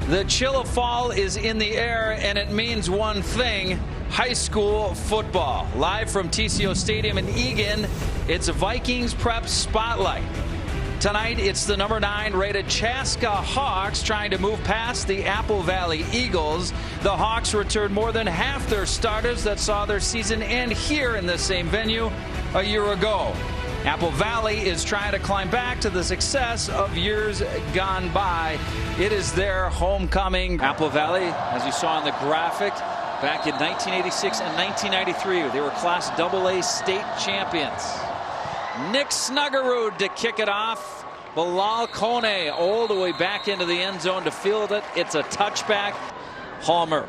The chill of fall is in the air, and it means one thing: high school football. Live from TCO Stadium in Eagan, it's a Vikings Prep Spotlight. Tonight, it's the number 9 rated Chaska Hawks trying to move past the Apple Valley Eagles. The Hawks returned more than half their starters that saw their season end here in this same venue a year ago. Apple Valley is trying to climb back to the success of years gone by. It is their homecoming. Apple Valley, as you saw in the graphic, back in 1986 and 1993, they were Class AA state champions. Nick Snuggerud to kick it off. Bilal Kone all the way back into the end zone to field it. It's a touchback. Halmer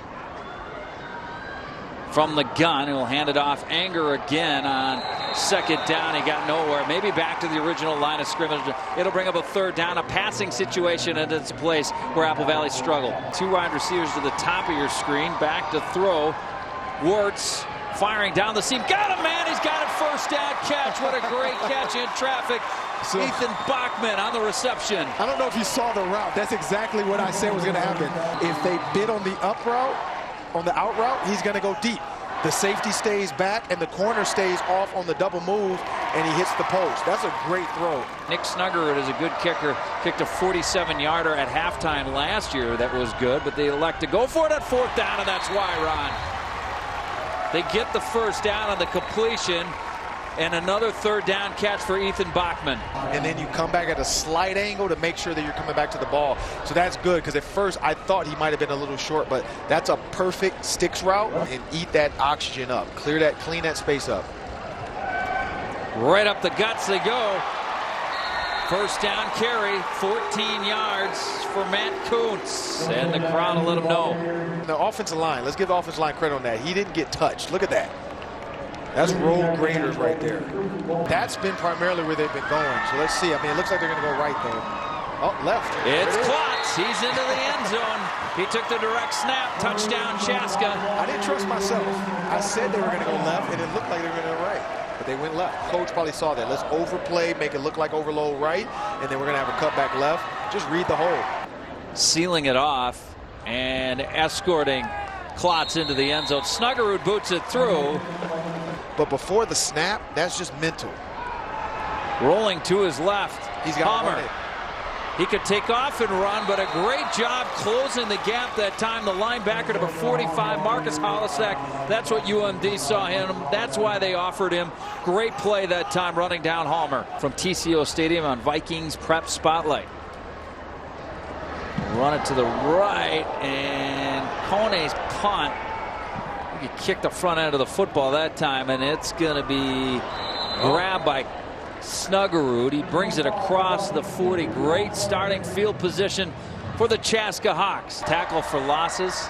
from the gun. He'll hand it off. Anger again on second down. He got nowhere. Maybe back to the original line of scrimmage. It'll bring up a third down. A passing situation, and it's a place where Apple Valley struggled. 2 wide receivers to the top of your screen. Back to throw. Wirtz firing down the seam. Got him, man. He's got it. First down catch. What a great catch in traffic. So, Ethan Bachman on the reception. I don't know if you saw the route. That's exactly what I said was going to happen. If they bid on the up route, on the out route, he's going to go deep. The safety stays back and the corner stays off on the double move, and he hits the post. That's a great throw. Nick Snuggerud is a good kicker. Kicked a 47-yarder at halftime last year. That was good, but they elect to go for it at 4th down, and that's why, Ron. They get the first down on the completion, and another 3rd down catch for Ethan Bachman. And then you come back at a slight angle to make sure that you're coming back to the ball. So that's good, because at first I thought he might have been a little short, but that's a perfect sticks route, and eat that oxygen up. Clean that space up. Right up the guts they go. First down carry, 14 yards for Matt Kuntz, and the crowd will let him know. The offensive line, let's give the offensive line credit on that. He didn't get touched. Look at that. That's roll graders right there. That's been primarily where they've been going. So let's see. I mean, it looks like they're going to go right, though. Oh, left. It's Klotz. He's into the end zone. He took the direct snap. Touchdown, Chaska. I didn't trust myself. I said they were going to go left, and it looked like they were going to go right. But they went left. Coach probably saw that. Let's overplay, make it look like overload right, and then we're going to have a cutback left. Just read the hole. Sealing it off and escorting Klotz into the end zone. Snuggerud boots it through. But before the snap, that's just mental. Rolling to his left. He's got to run it. He could take off and run, but a great job closing the gap that time. The linebacker number 45, Marcus Holisak. That's what UMD saw him. That's why they offered him. Great play that time, running down Halmer. From TCO Stadium on Vikings Prep Spotlight. Run it to the right, and Kone's punt. He kicked the front end of the football that time, and it's going to be grabbed by Snuggerud. He brings it across the 40. Great starting field position for the Chaska Hawks. Tackle for losses.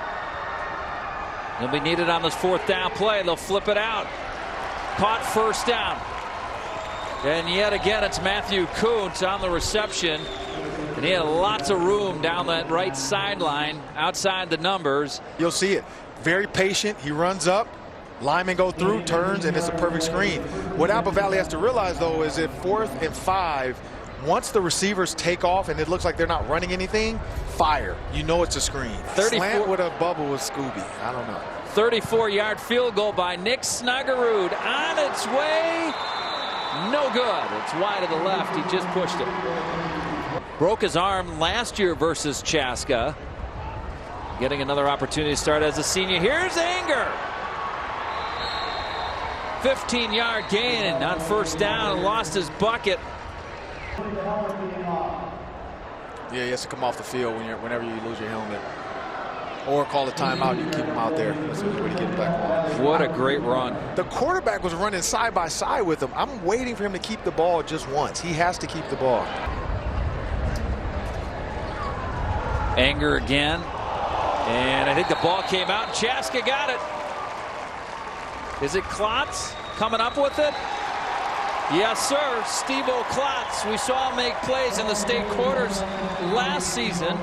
He'll be needed on this 4th down play. They'll flip it out. Caught first down. And yet again, it's Matthew Kuntz on the reception. And he had lots of room down that right sideline, outside the numbers. You'll see it. Very patient. He runs up. Linemen go through, turns, and it's a perfect screen. What Apple Valley has to realize, though, is if 4th and 5, once the receivers take off and it looks like they're not running anything, fire. You know it's a screen. Slant with a bubble with Scooby. I don't know. 34-yard field goal by Nick Snuggerud. On its way. No good. It's wide to the left. He just pushed it. Broke his arm last year versus Chaska. Getting another opportunity to start as a senior. Here's Anger. 15-yard gain on first down, and lost his bucket. Yeah, he has to come off the field whenever you lose your helmet. Or call a timeout, you keep him out there. That's the way to get him back on. What a great run. The quarterback was running side by side with him. I'm waiting for him to keep the ball just once. He has to keep the ball. Anger again. And I think the ball came out. Chaska got it. Is it Klotz coming up with it? Yes, sir. Steve-O Klotz. We saw him make plays in the state quarters last season.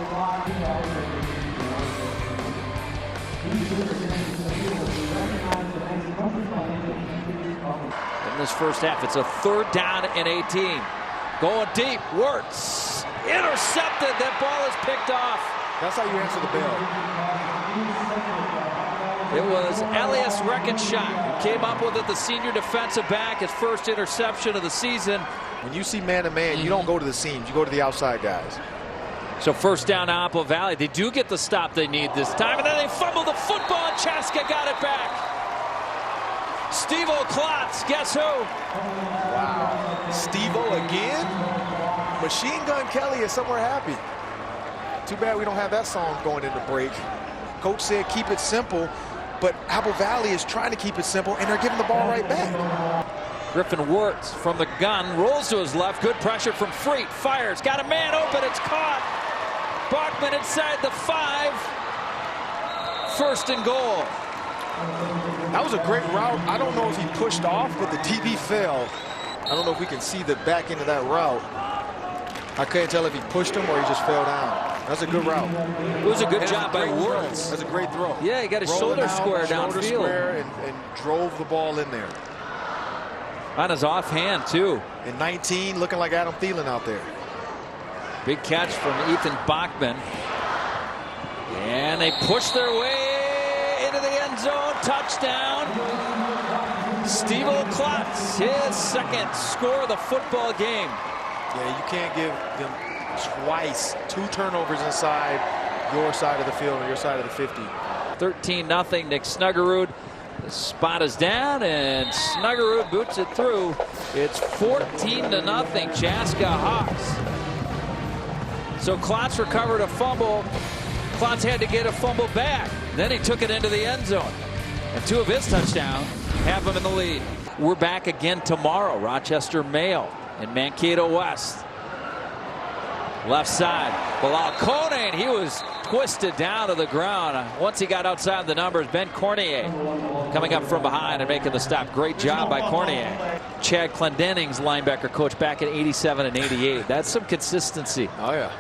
In this first half, it's a 3rd down and 18. Going deep. Wirtz intercepted. That ball is picked off. That's how you answer the bell. It was Elias Reckenshot who came up with it, the senior defensive back, his first interception of the season. When you see man-to-man, you don't go to the seams. You go to the outside guys. So first down to Apple Valley. They do get the stop they need this time, and then they fumble the football, and Chaska got it back. Steve-O Klotz, guess who? Wow. Steve-O again? Machine Gun Kelly is somewhere happy. Too bad we don't have that song going into break. Coach said keep it simple, but Apple Valley is trying to keep it simple, and they're giving the ball right back. Griffin Wirtz from the gun, rolls to his left, good pressure from Freet, fires, got a man open, it's caught. Bachman inside the 5, first and goal. That was a great route. I don't know if he pushed off, but the DB fell. I don't know if we can see the back end of that route. I couldn't tell if he pushed him or he just fell down. That's a good route. It was a good job by Wirtz. That's a great throw. Yeah, he got his shoulder square downfield. Shoulder square and drove the ball in there. On his offhand, too. In 19, looking like Adam Thielen out there. Big catch from Ethan Bachman. And they push their way into the end zone. Touchdown. Steve-O Klotz, his second score of the football game. Yeah, you can't give them twice 2 turnovers inside your side of the field or your side of the 50. 13-0. Nick Snuggerud. The spot is down, and Snuggerud boots it through. It's 14-0, Chaska Hawks. So Klotz recovered a fumble. Klotz had to get a fumble back. Then he took it into the end zone. And 2 of his touchdowns have him in the lead. We're back again tomorrow. Rochester Mayo in Mankato West. Left side, Bilal Kone, he was twisted down to the ground. Once he got outside the numbers, Ben Cornier coming up from behind and making the stop. Great job by Cornier. Chad Clendenning's linebacker coach back in 87 and 88. That's some consistency. Oh, yeah.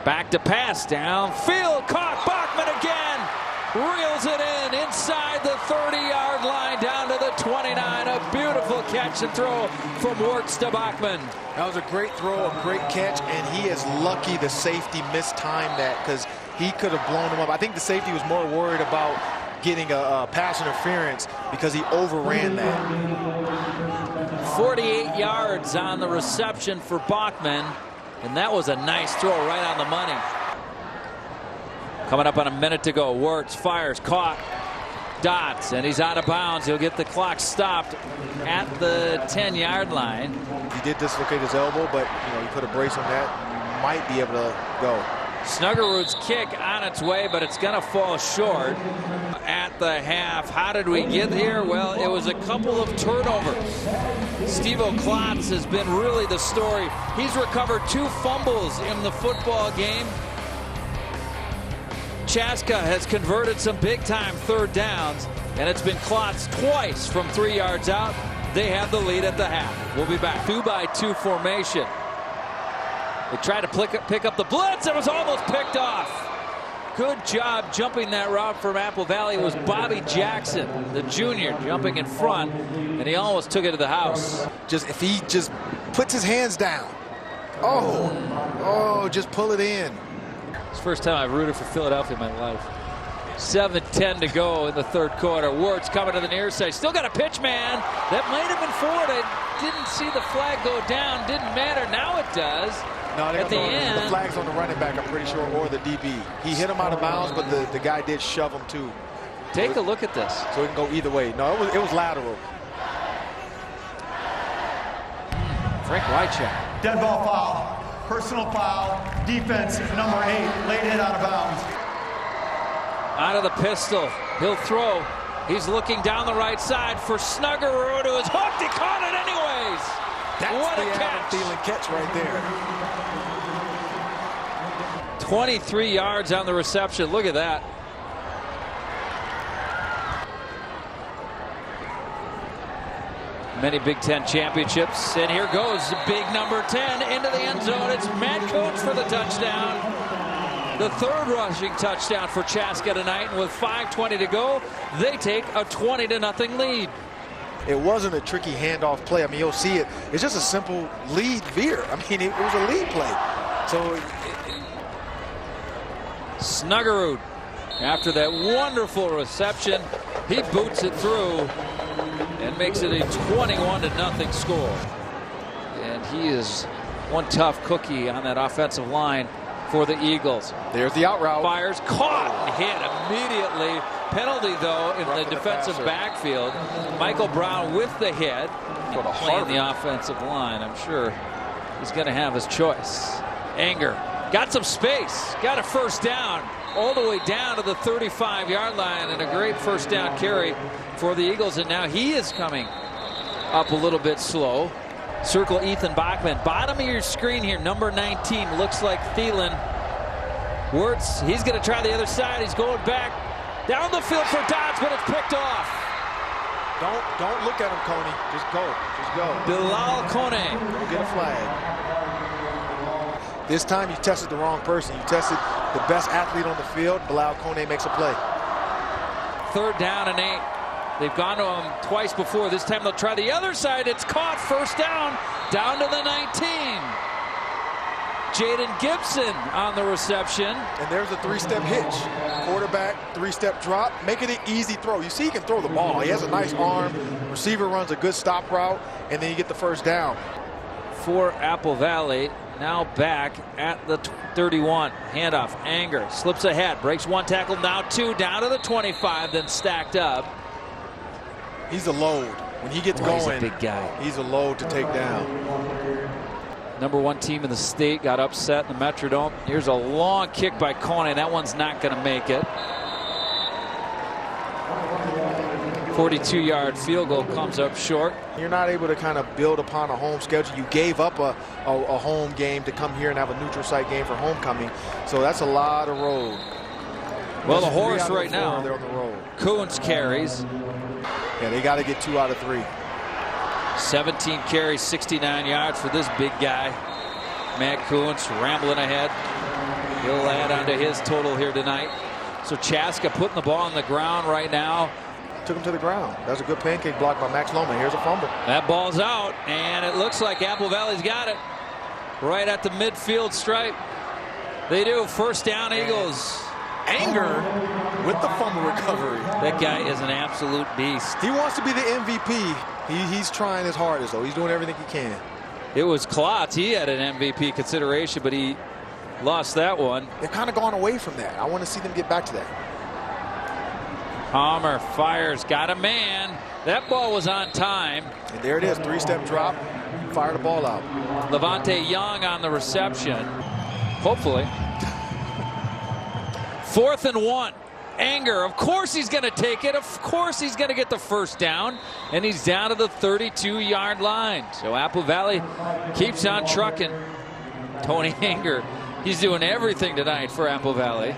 Back to pass, downfield, caught Bachman again. Reels it in inside the 30-yard line down to the 29. A beautiful catch and throw from Wirtz to Bachman. That was a great throw, a great catch, and he is lucky the safety mistimed that because he could have blown him up. I think the safety was more worried about getting a pass interference because he overran that. 48 yards on the reception for Bachman, and that was a nice throw right on the money. Coming up on a minute to go. Wirtz fires, caught, dots, and he's out of bounds. He'll get the clock stopped at the 10-yard line. He did dislocate his elbow, but you put a brace on that, you might be able to go. Snuggerud's kick on its way, but it's going to fall short at the half. How did we get here? Well, it was a couple of turnovers. Steve-O Klotz has been really the story. He's recovered 2 fumbles in the football game. Chaska has converted some big-time 3rd downs, and it's been Klotz twice from 3 yards out. They have the lead at the half. We'll be back. 2-by-2 formation. They tried to pick up the blitz. It was almost picked off. Good job jumping that route from Apple Valley. It was Bobby Jackson, the junior, jumping in front, and he almost took it to the house. If he just puts his hands down. Oh, just pull it in. It's the first time I've rooted for Philadelphia in my life. 7:10 to go in the 3rd quarter. Wirtz coming to the near side. Still got a pitch, man. That might have been forward. I didn't see the flag go down. Didn't matter. Now it does. No, at the end. The flag's on the running back, I'm pretty sure, or the DB. He hit him out of bounds, but the guy did shove him too. Take a look at this. So it can go either way. No, it was lateral. Frank Wycheck. Dead ball foul. Personal foul. Defense number 8. Late hit out of bounds. Out of the pistol. He'll throw. He's looking down the right side for Snuggerud, who is hooked. He caught it anyways. That's the Adam Thielen catch right there. 23 yards on the reception. Look at that. Many Big Ten championships. And here goes big number 10 into the end zone. It's Matt Coates for the touchdown. The 3rd rushing touchdown for Chaska tonight. And with 5:20 to go, they take a 20-0 lead. It wasn't a tricky handoff play. I mean, you'll see it. It's just a simple lead veer. I mean, it was a lead play. So Snuggerud, after that wonderful reception, he boots it through and makes it a 21-0 score. And he is one tough cookie on that offensive line for the Eagles. There's the out route. Fires, caught and hit immediately. Penalty, though, in the defensive backfield. Michael Brown with the hit. Playing the offensive line, I'm sure he's going to have his choice. Anger got some space, got a first down all the way down to the 35-yard line, and a great first down carry for the Eagles. And now he is coming up a little bit slow. Circle Ethan Bachman. Bottom of your screen here, number 19. Looks like Thielen. Wirtz, he's going to try the other side. He's going back down the field for Dodds, but it's picked off. Don't look at him, Coney. Just go. Just go. Bilal Kone. Don't get a flag. This time you tested the wrong person. You tested the best athlete on the field. Bilal Kone makes a play. 3rd down and 8. They've gone to him twice before. This time they'll try the other side. It's caught. First down to the 19. Jaden Gibson on the reception. And there's a 3-step hitch. Quarterback, 3-step drop. Make it an easy throw. You see he can throw the ball. He has a nice arm. Receiver runs a good stop route. And then you get the first down. For Apple Valley. Now back at the 31. Handoff. Anger. Slips ahead. Breaks one tackle. Now 2. Down to the 25. Then stacked up. He's a load. When he gets going, he's a big guy. He's a load to take down. Number 1 team in the state got upset in the Metrodome. Here's a long kick by Kone. That one's not going to make it. 42-yard field goal comes up short. You're not able to kind of build upon a home schedule. You gave up a home game to come here and have a neutral site game for homecoming. So that's a lot of road. Well, the horse right now, they're on the road. Coons carries. Yeah, they got to get 2 out of 3. 17 carries, 69 yards for this big guy. Matt Coons rambling ahead. He'll add onto his total here tonight. So Chaska putting the ball on the ground right now. Took him to the ground. That was a good pancake block by Max Loma. Here's a fumble. That ball's out, and it looks like Apple Valley's got it. Right at the midfield stripe. They do. First down, Eagles. Anger with the fumble recovery. That guy is an absolute beast. He wants to be the MVP. He's trying his hardest, though. He's doing everything he can. It was Klotz. He had an MVP consideration, but he lost that one. They've kind of gone away from that. I want to see them get back to that. Palmer fires. Got a man. That ball was on time. And there it is. 3-step drop. Fire the ball out. Levante Young on the reception. Hopefully. 4th and 1. Anger, of course he's going to take it. Of course he's going to get the first down. And he's down to the 32-yard line. So Apple Valley keeps on trucking. Tony Anger, he's doing everything tonight for Apple Valley.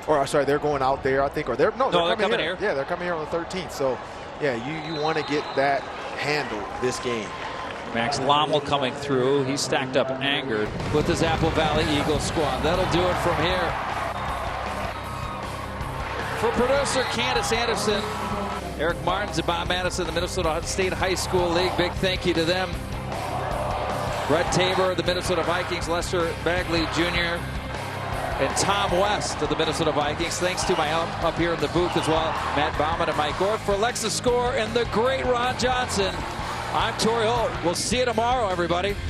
Or, sorry, they're going out there, I think. Or they're coming here. Yeah, they're coming here on the 13th. So, yeah, you want to get that handled this game. Max Lommel coming through. He's stacked up Anger with his Apple Valley Eagles squad. That'll do it from here. For producer Candace Anderson, Eric Martins and Bob Madison, the Minnesota State High School League, big thank you to them. Brett Tabor, the Minnesota Vikings, Lester Bagley Jr., and Tom West of the Minnesota Vikings. Thanks to my help up here in the booth as well, Matt Bauman and Mike Orth. For Alexa Score and the great Ron Johnson, I'm Torrey Holt. We'll see you tomorrow, everybody.